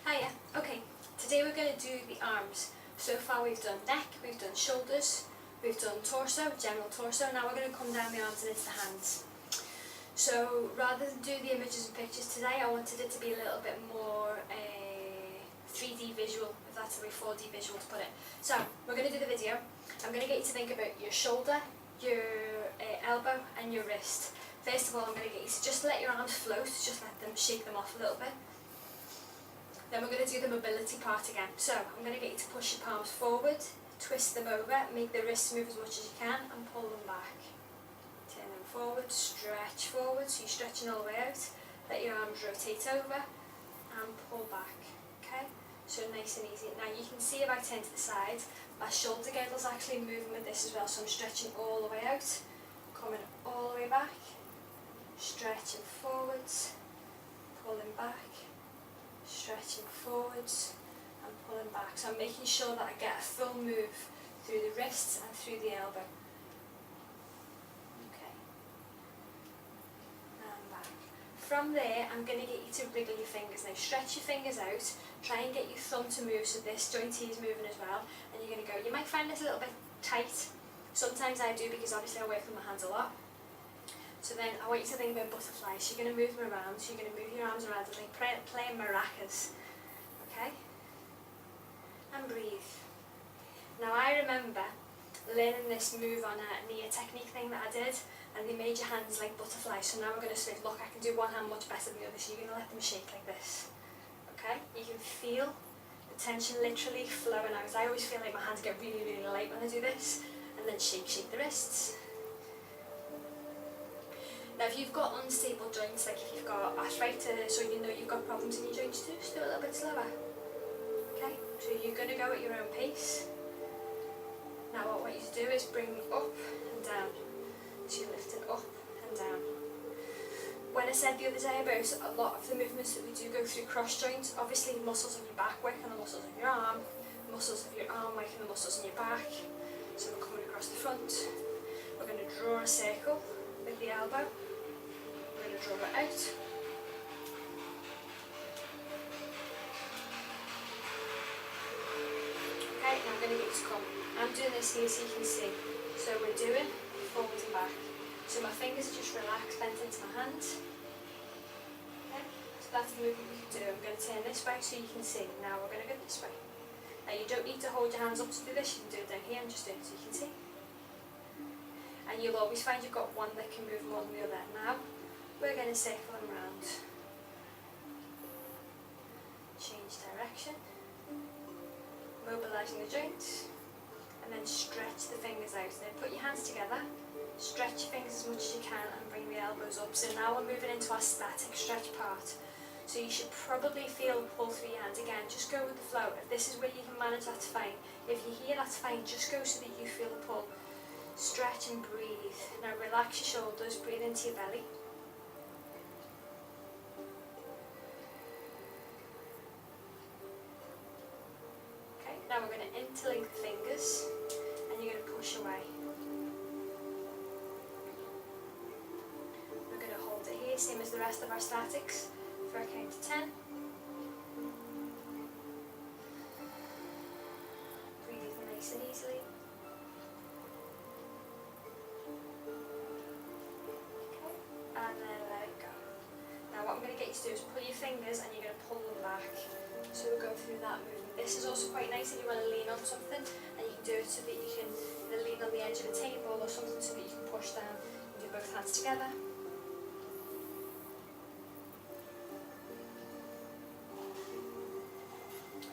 Hiya. Okay, today we're going to do the arms. So far we've done neck, we've done shoulders, we've done torso, general torso. Now we're going to come down the arms and into the hands. So rather than do the images and pictures today, I wanted it to be a little bit more 3D visual, if that's a way 4D visual to put it. So we're going to do the video. I'm going to get you to think about your shoulder, your elbow and your wrist. First of all, I'm going to get you to just let your arms float, just let them shake them off a little bit. Then we're going to do the mobility part again. So I'm going to get you to push your palms forward, twist them over, make the wrists move as much as you can and pull them back. Turn them forward, stretch forward, so you're stretching all the way out. Let your arms rotate over and pull back. Okay, so nice and easy. Now you can see if I turn to the side, my shoulder girdle's actually moving with this as well, so I'm stretching all the way out, coming all the way back, stretching forwards, pulling back, stretching forwards and pulling back. So I'm making sure that I get a full move through the wrists and through the elbow. Okay. And back. From there, I'm going to get you to wriggle your fingers. Now stretch your fingers out, try and get your thumb to move so this joint here is moving as well. And you're going to go, you might find this a little bit tight. Sometimes I do because obviously I work with my hands a lot. So then I want you to think about butterflies. You're going to move them around, so you're going to move your arms around like playing maracas. Okay? And breathe. Now I remember learning this move on a knee technique thing that I did, and they made your hands like butterflies. So now we're going to say, look, I can do one hand much better than the other, so you're going to let them shake like this. Okay? You can feel the tension literally flowing out. I always feel like my hands get really, really light when I do this, and then shake the wrists. Now if you've got unstable joints, like if you've got arthritis or you know you've got problems in your joints, just do it a little bit slower. Okay, so you're going to go at your own pace. Now what I want you to do is bring up and down. So you're lifting up and down. When I said the other day about a lot of the movements that we do go through cross joints, obviously muscles of your back work and the muscles of your arm, muscles of your arm work and the muscles in your back. So we're coming across the front. We're going to draw a circle with the elbow. We're going to draw it out. Okay, now I'm going to get you to come. I'm doing this here so you can see. So we're doing forwards and back. So my fingers are just relaxed, bent into my hands. Okay, so that's the movement we can do. I'm going to turn this way so you can see. Now we're going to go this way. Now you don't need to hold your hands up to do this, you can do it down here and just do it so you can see. And you'll always find you've got one that can move more than the other. Now we're going to circle them around. Change direction. Mobilising the joints. And then stretch the fingers out. Then put your hands together. Stretch your fingers as much as you can and bring the elbows up. So now we're moving into our static stretch part. So you should probably feel the pull through your hands again. Just go with the flow. If this is where you can manage, that's fine. If you're here, that's fine. Just go so that you feel the pull. Stretch and breathe. Now relax your shoulders. Breathe into your belly. Now we're going to interlink the fingers and you're going to push away. We're going to hold it here, same as the rest of our statics, for a count to 10. Breathe nice and easily. Okay, and then let it go. Now what I'm going to get you to do is pull your fingers and you're going to pull them back. So we'll go through that movement. This is also quite nice if you want to lean on something, and you can do it so that you can lean on the edge of a table or something so that you can push down and do both hands together.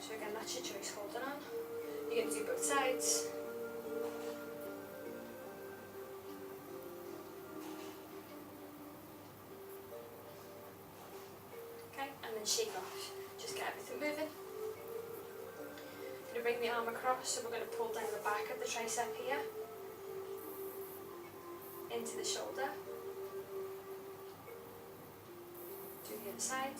So again, that's your choice, hold it on. You're going to do both sides. Okay, and then shake off. Just get everything moving. Going to bring the arm across, so we're going to pull down the back of the tricep here into the shoulder. Do the other side.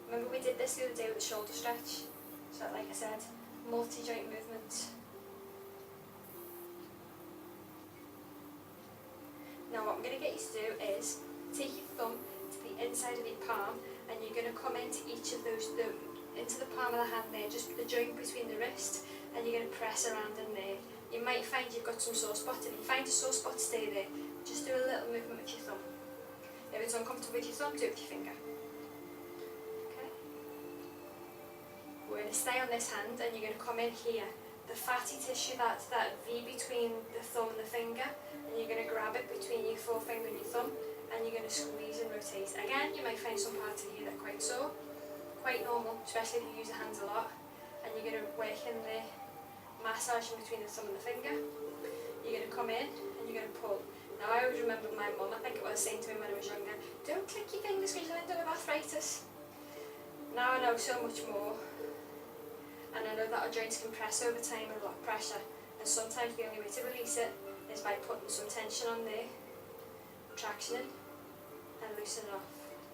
Remember we did this the other day with the shoulder stretch, so like I said, multi-joint movement. Now what I'm going to get you to do is take your thumb to the inside inside of your palm, and you're going to come into each of those, into the palm of the hand there, just the joint between the wrist, and you're going to press around in there. You might find you've got some sore spots. If you find a sore spot, stay there. Just do a little movement with your thumb. If it's uncomfortable with your thumb, do it with your finger. Okay. We're going to stay on this hand, and you're going to come in here. The fatty tissue, that V between the thumb and the finger, and you're going to grab it between your forefinger and your thumb, and you're going to squeeze and rotate. Again, you might find some parts of here that are quite sore, quite normal, especially if you use the hands a lot. And you're going to work in the massaging between the thumb and the finger. You're going to come in and you're going to pull. Now I always remember my mum, I think it was saying to me when I was younger, don't click your fingers because you'll end up with arthritis. Now I know so much more. And I know that our joints can press over time with a lot of pressure, and sometimes the only way to release it is by putting some tension on there, traction in, and loosen it off.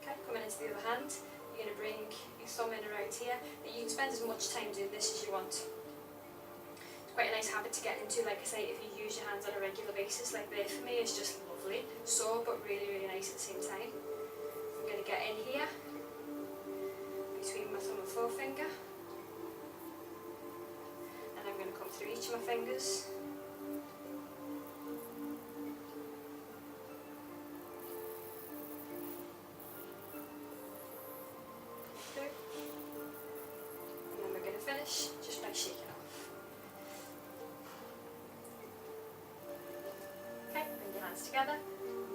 Okay, coming into the other hand, you're going to bring your thumb in around here, but you can spend as much time doing this as you want. It's quite a nice habit to get into, like I say, if you use your hands on a regular basis, like there for me is just lovely, sore but really, really nice at the same time. I'm going to get in here, between my thumb and forefinger. I'm going to come through each of my fingers. Through. And then we're going to finish just by shaking off. Okay, bring your hands together,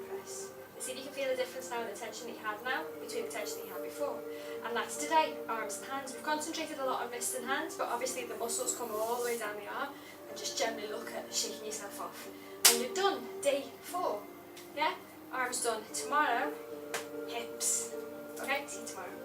press. See if you can feel the difference now in the tension that you have now between the tension that you had before. And that's today, arms and hands. We've concentrated a lot on wrists and hands, but obviously the muscles come all the way down the arm, and just generally look at shaking yourself off. And you're done, day 4. Yeah? Arms done. Tomorrow, hips. Okay, see you tomorrow.